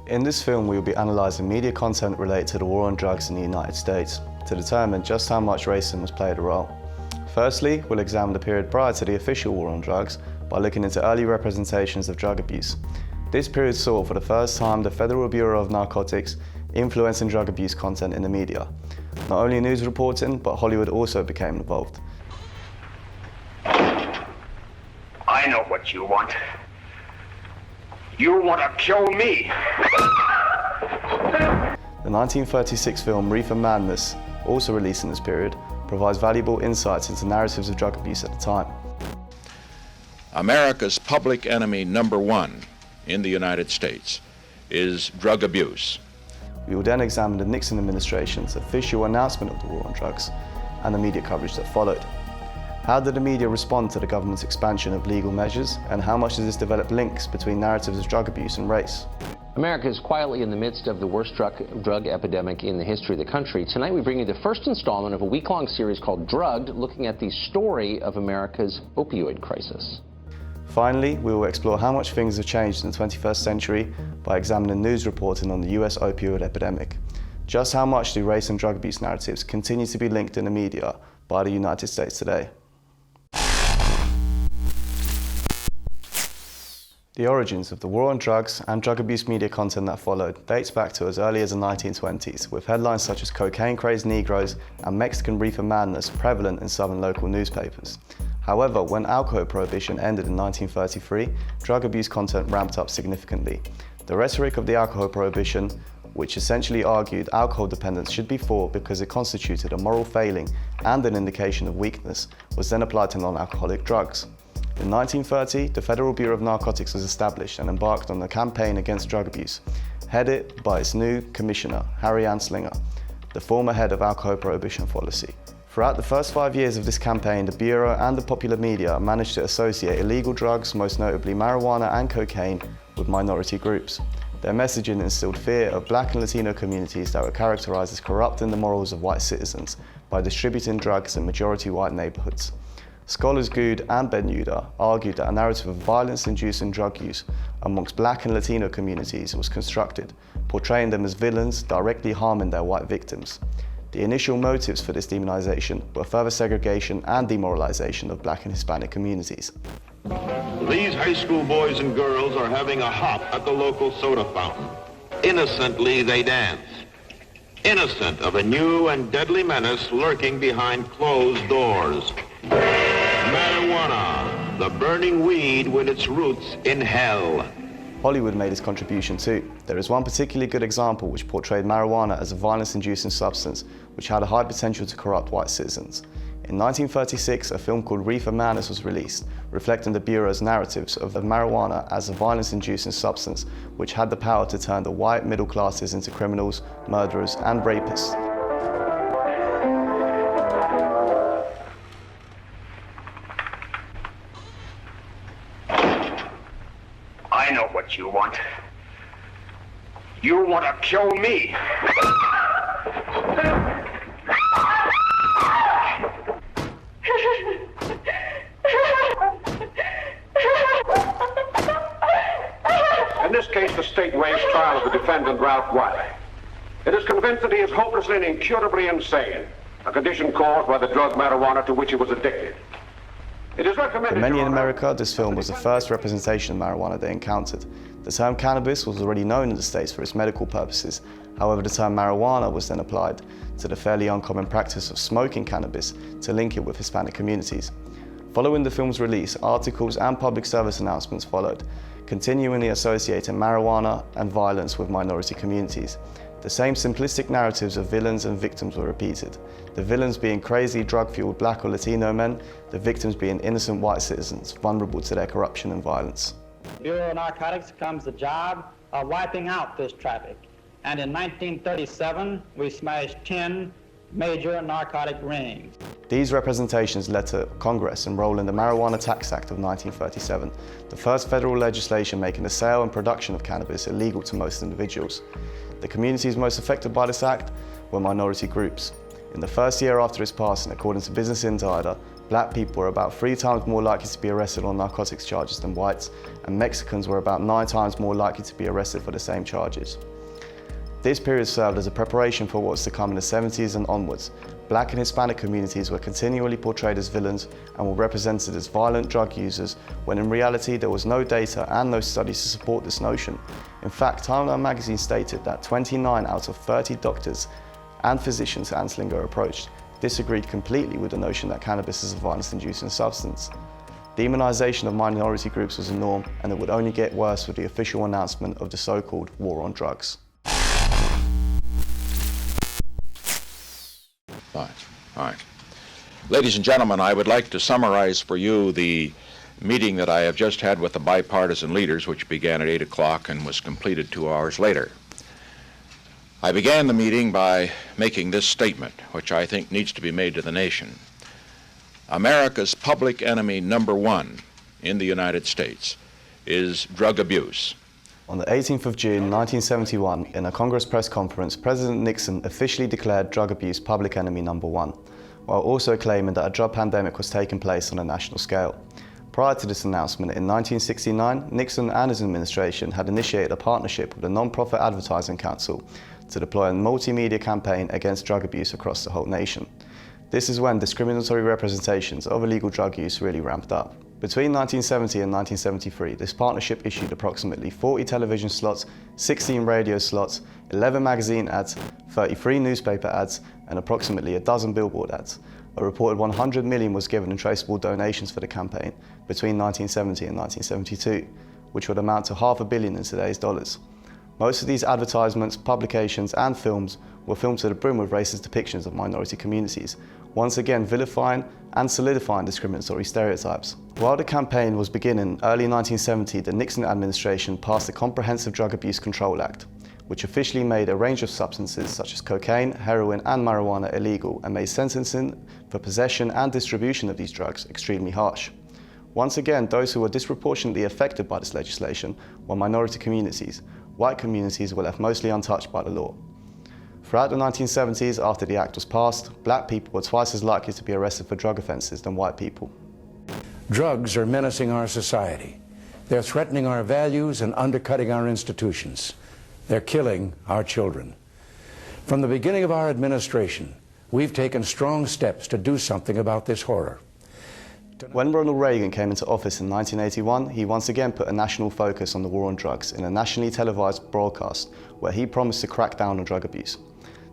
In this film, we will be analysing media content related to the war on drugs in the United States to determine just how much racism has played a role. Firstly, we'll examine the period prior to the official war on drugs by looking into early representations of drug abuse. This period saw for the first time the Federal Bureau of Narcotics influencing drug abuse content in the media. Not only news reporting, but Hollywood also became involved. I know what you want. You want to kill me! The 1936 film Reefer Madness, also released in this period, provides valuable insights into narratives of drug abuse at the time. America's public enemy number one in the United States is drug abuse. We will then examine the Nixon administration's official announcement of the war on drugs and the media coverage that followed. How did the media respond to the government's expansion of legal measures, and how much does this develop links between narratives of drug abuse and race? America is quietly in the midst of the worst drug epidemic in the history of the country. Tonight we bring you the first installment of a week-long series called Drugged, looking at the story of America's opioid crisis. Finally, we will explore how much things have changed in the 21st century by examining news reporting on the US opioid epidemic. Just how much do race and drug abuse narratives continue to be linked in the media by the United States today? The origins of the war on drugs and drug abuse media content that followed dates back to as early as the 1920s, with headlines such as cocaine-crazed Negroes and Mexican reefer madness prevalent in southern local newspapers. However, when alcohol prohibition ended in 1933, drug abuse content ramped up significantly. The rhetoric of the alcohol prohibition, which essentially argued alcohol dependence should be fought because it constituted a moral failing and an indication of weakness, was then applied to non-alcoholic drugs. In 1930, the Federal Bureau of Narcotics was established and embarked on a campaign against drug abuse, headed by its new commissioner, Harry Anslinger, the former head of alcohol prohibition policy. Throughout the first 5 years of this campaign, the Bureau and the popular media managed to associate illegal drugs, most notably marijuana and cocaine, with minority groups. Their messaging instilled fear of Black and Latino communities that were characterized as corrupting the morals of white citizens by distributing drugs in majority white neighborhoods. Scholars Good and Ben-Yuda argued that a narrative of violence-inducing drug use amongst Black and Latino communities was constructed, portraying them as villains directly harming their white victims. The initial motives for this demonization were further segregation and demoralization of Black and Hispanic communities. These high school boys and girls are having a hop at the local soda fountain. Innocently they dance, innocent of a new and deadly menace lurking behind closed doors. Marijuana, the burning weed with its roots in hell. Hollywood made its contribution too. There is one particularly good example which portrayed marijuana as a violence-inducing substance which had a high potential to corrupt white citizens. In 1936, a film called Reefer Madness was released, reflecting the Bureau's narratives of marijuana as a violence-inducing substance which had the power to turn the white middle classes into criminals, murderers, and rapists. I know what you want. You want to kill me! In this case, the state waives trial of the defendant, Ralph Wiley. It is convinced that he is hopelessly and incurably insane, a condition caused by the drug marijuana to which he was addicted. It is recommended... For many in America, this film was the first representation of marijuana they encountered. The term cannabis was already known in the States for its medical purposes. However, the term marijuana was then applied to the fairly uncommon practice of smoking cannabis to link it with Hispanic communities. Following the film's release, articles and public service announcements followed, continually associating marijuana and violence with minority communities. The same simplistic narratives of villains and victims were repeated, the villains being crazy, drug-fueled Black or Latino men, the victims being innocent white citizens vulnerable to their corruption and violence. Bureau of Narcotics comes the job of wiping out this traffic. And in 1937, we smashed 10 major narcotic rings. These representations led to Congress enrolling the Marijuana Tax Act of 1937, the first federal legislation making the sale and production of cannabis illegal to most individuals. The communities most affected by this act were minority groups. In the first year after its passing, according to Business Insider, Black people were about 3 times more likely to be arrested on narcotics charges than whites, and Mexicans were about 9 times more likely to be arrested for the same charges. This period served as a preparation for what was to come in the 70s and onwards. Black and Hispanic communities were continually portrayed as villains and were represented as violent drug users, when in reality there was no data and no studies to support this notion. In fact, Timeline magazine stated that 29 out of 30 doctors and physicians Anslinger approached disagreed completely with the notion that cannabis is a violence-inducing substance. Demonization of minority groups was a norm, and it would only get worse with the official announcement of the so-called war on drugs. All right. Ladies and gentlemen, I would like to summarize for you the meeting that I have just had with the bipartisan leaders, which began at 8 o'clock and was completed 2 hours later. I began the meeting by making this statement, which I think needs to be made to the nation. America's public enemy number one in the United States is drug abuse. On the 18th of June 1971, in a Congress press conference, President Nixon officially declared drug abuse public enemy number one, while also claiming that a drug pandemic was taking place on a national scale. Prior to this announcement, in 1969, Nixon and his administration had initiated a partnership with the non-profit Advertising Council to deploy a multimedia campaign against drug abuse across the whole nation. This is when discriminatory representations of illegal drug use really ramped up. Between 1970 and 1973, this partnership issued approximately 40 television slots, 16 radio slots, 11 magazine ads, 33 newspaper ads, and approximately a dozen billboard ads. A reported 100 million was given in traceable donations for the campaign between 1970 and 1972, which would amount to $500 million in today's dollars. Most of these advertisements, publications, and films were filmed to the brim with racist depictions of minority communities, once again vilifying and solidifying discriminatory stereotypes. While the campaign was beginning early 1970, the Nixon administration passed the Comprehensive Drug Abuse Control Act, which officially made a range of substances such as cocaine, heroin, and marijuana illegal, and made sentencing for possession and distribution of these drugs extremely harsh. Once again, those who were disproportionately affected by this legislation were minority communities. White communities were left mostly untouched by the law. Throughout the 1970s, after the act was passed, black people were twice as likely to be arrested for drug offences than white people. Drugs are menacing our society. They're threatening our values and undercutting our institutions. They're killing our children. From the beginning of our administration, we've taken strong steps to do something about this horror. When Ronald Reagan came into office in 1981, he once again put a national focus on the war on drugs in a nationally televised broadcast where he promised to crack down on drug abuse.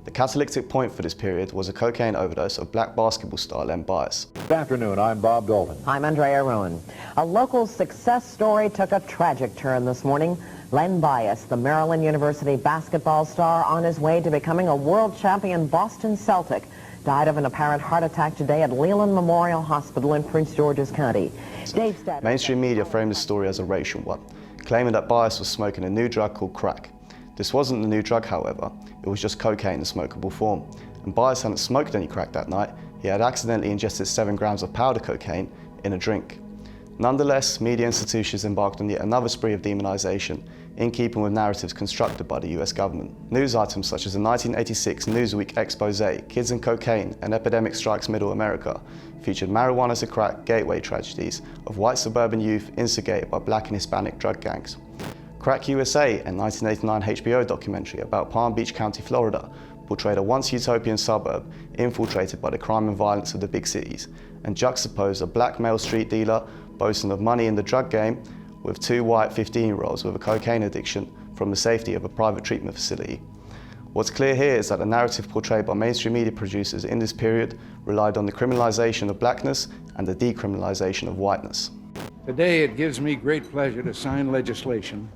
The catalytic point for this period was a cocaine overdose of black basketball star Len Bias. Good afternoon, I'm Bob Dolvin. I'm Andrea Rowan. A local success story took a tragic turn this morning. Len Bias, the Maryland University basketball star on his way to becoming a world champion Boston Celtic, died of an apparent heart attack today at Leland Memorial Hospital in Prince George's County. Mainstream media framed the story as a racial one, claiming that Bias was smoking a new drug called crack. This wasn't the new drug, however, it was just cocaine in smokable form. And Bias hadn't smoked any crack that night, he had accidentally ingested 7 grams of powder cocaine in a drink. Nonetheless, media institutions embarked on yet another spree of demonization, in keeping with narratives constructed by the US government. News items such as the 1986 Newsweek expose, Kids and Cocaine, An Epidemic Strikes Middle America, featured marijuana to crack gateway tragedies of white suburban youth instigated by black and Hispanic drug gangs. Crack USA, a 1989 HBO documentary about Palm Beach County, Florida, portrayed a once utopian suburb infiltrated by the crime and violence of the big cities, and juxtaposed a black male street dealer boasting of money in the drug game with 2 white 15-year-olds with a cocaine addiction from the safety of a private treatment facility. What's clear here is that the narrative portrayed by mainstream media producers in this period relied on the criminalization of blackness and the decriminalization of whiteness. Today, it gives me great pleasure to sign legislation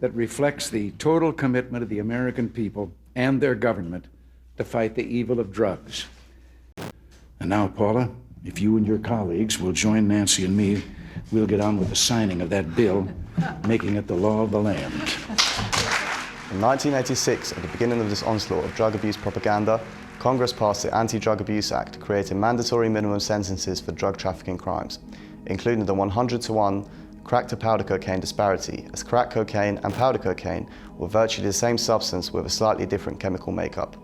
that reflects the total commitment of the American people and their government to fight the evil of drugs. And now, Paula, if you and your colleagues will join Nancy and me, we'll get on with the signing of that bill, making it the law of the land. In 1986, at the beginning of this onslaught of drug abuse propaganda, Congress passed the Anti-Drug Abuse Act, creating mandatory minimum sentences for drug trafficking crimes, including the 100-to-1 crack to powder cocaine disparity, as crack cocaine and powder cocaine were virtually the same substance with a slightly different chemical makeup.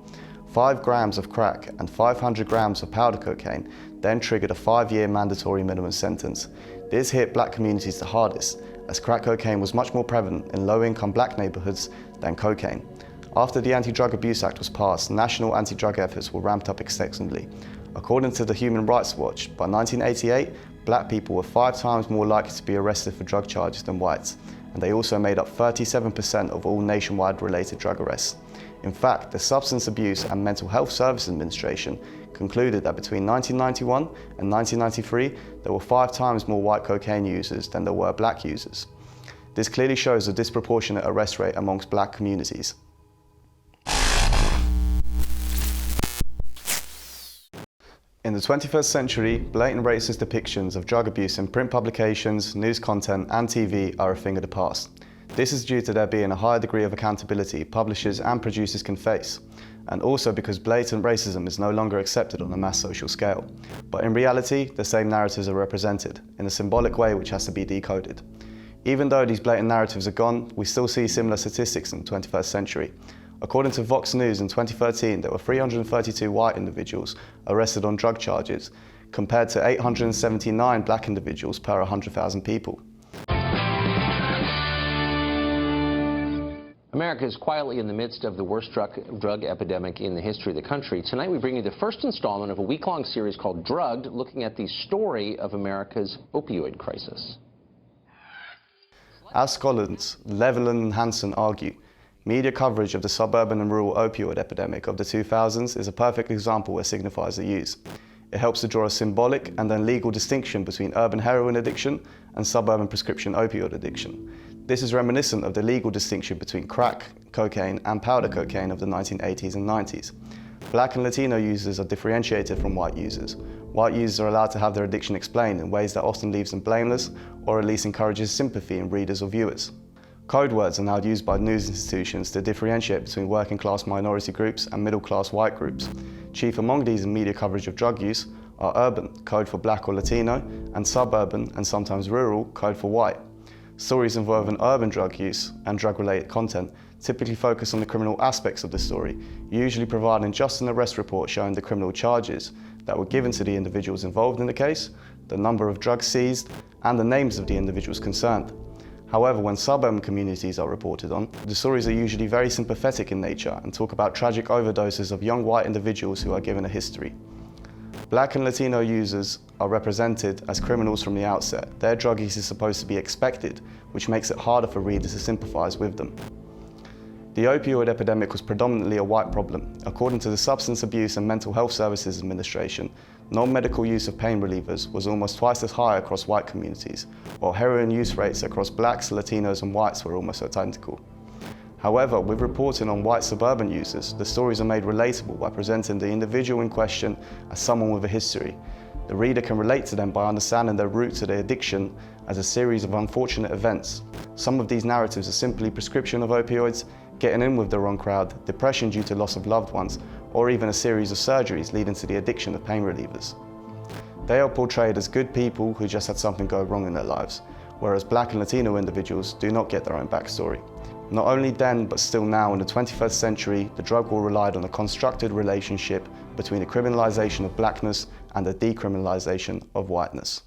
5 grams of crack and 500 grams of powder cocaine then triggered a 5-year mandatory minimum sentence. This hit black communities the hardest, as crack cocaine was much more prevalent in low-income black neighborhoods than cocaine. After the Anti-Drug Abuse Act was passed, national anti-drug efforts were ramped up extensively. According to the Human Rights Watch, by 1988, black people were 5 times more likely to be arrested for drug charges than whites, and they also made up 37% of all nationwide related drug arrests. In fact, the Substance Abuse and Mental Health Services Administration concluded that between 1991 and 1993, there were 5 times more white cocaine users than there were black users. This clearly shows a disproportionate arrest rate amongst black communities. In the 21st century, blatant racist depictions of drug abuse in print publications, news content and TV are a thing of the past. This is due to there being a higher degree of accountability publishers and producers can face, and also because blatant racism is no longer accepted on a mass social scale. But in reality, the same narratives are represented, in a symbolic way which has to be decoded. Even though these blatant narratives are gone, we still see similar statistics in the 21st century. According to Vox News in 2013, there were 332 white individuals arrested on drug charges, compared to 879 black individuals per 100,000 people. America is quietly in the midst of the worst drug epidemic in the history of the country. Tonight we bring you the first installment of a week-long series called Drugged, looking at the story of America's opioid crisis. As scholars Leveland and Hansen argue, media coverage of the suburban and rural opioid epidemic of the 2000s is a perfect example where signifiers are used. It helps to draw a symbolic and then legal distinction between urban heroin addiction and suburban prescription opioid addiction. This is reminiscent of the legal distinction between crack, cocaine and powder cocaine of the 1980s and 90s. Black and Latino users are differentiated from white users. White users are allowed to have their addiction explained in ways that often leaves them blameless or at least encourages sympathy in readers or viewers. Code words are now used by news institutions to differentiate between working class minority groups and middle class white groups. Chief among these in media coverage of drug use are urban, code for black or Latino, and suburban and sometimes rural, code for white. Stories involving urban drug use and drug-related content typically focus on the criminal aspects of the story, usually providing just an arrest report showing the criminal charges that were given to the individuals involved in the case, the number of drugs seized, and the names of the individuals concerned. However, when suburban communities are reported on, the stories are usually very sympathetic in nature and talk about tragic overdoses of young white individuals who are given a history. Black and Latino users are represented as criminals from the outset. Their drug use is supposed to be expected, which makes it harder for readers to sympathise with them. The opioid epidemic was predominantly a white problem. According to the Substance Abuse and Mental Health Services Administration, non-medical use of pain relievers was almost twice as high across white communities, while heroin use rates across blacks, Latinos and whites were almost identical. However, with reporting on white suburban users, the stories are made relatable by presenting the individual in question as someone with a history. The reader can relate to them by understanding their root to their addiction as a series of unfortunate events. Some of these narratives are simply prescription of opioids, getting in with the wrong crowd, depression due to loss of loved ones, or even a series of surgeries leading to the addiction of pain relievers. They are portrayed as good people who just had something go wrong in their lives, whereas black and Latino individuals do not get their own backstory. Not only then, but still now in the 21st century, the drug war relied on a constructed relationship between the criminalisation of blackness and the decriminalisation of whiteness.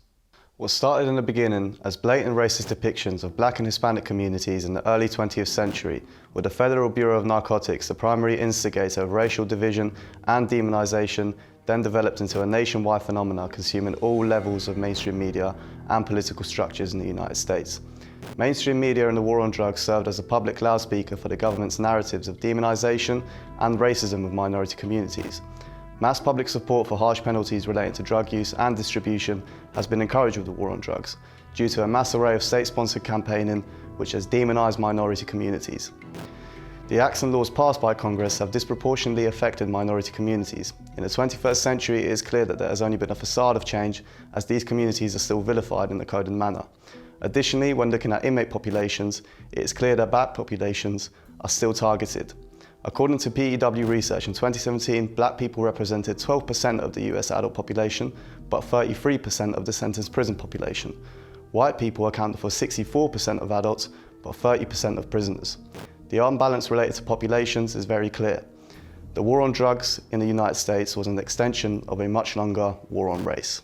What started in the beginning as blatant racist depictions of black and Hispanic communities in the early 20th century, with the Federal Bureau of Narcotics the primary instigator of racial division and demonisation, then developed into a nationwide phenomenon consuming all levels of mainstream media and political structures in the United States. Mainstream media and the war on drugs served as a public loudspeaker for the government's narratives of demonisation and racism of minority communities. Mass public support for harsh penalties relating to drug use and distribution has been encouraged with the war on drugs, due to a mass array of state-sponsored campaigning which has demonised minority communities. The acts and laws passed by Congress have disproportionately affected minority communities. In the 21st century, it is clear that there has only been a facade of change, as these communities are still vilified in a coded manner. Additionally, when looking at inmate populations, it is clear that black populations are still targeted. According to PEW research in 2017, black people represented 12% of the US adult population, but 33% of the sentenced prison population. White people accounted for 64% of adults, but 30% of prisoners. The unbalance related to populations is very clear. The war on drugs in the United States was an extension of a much longer war on race.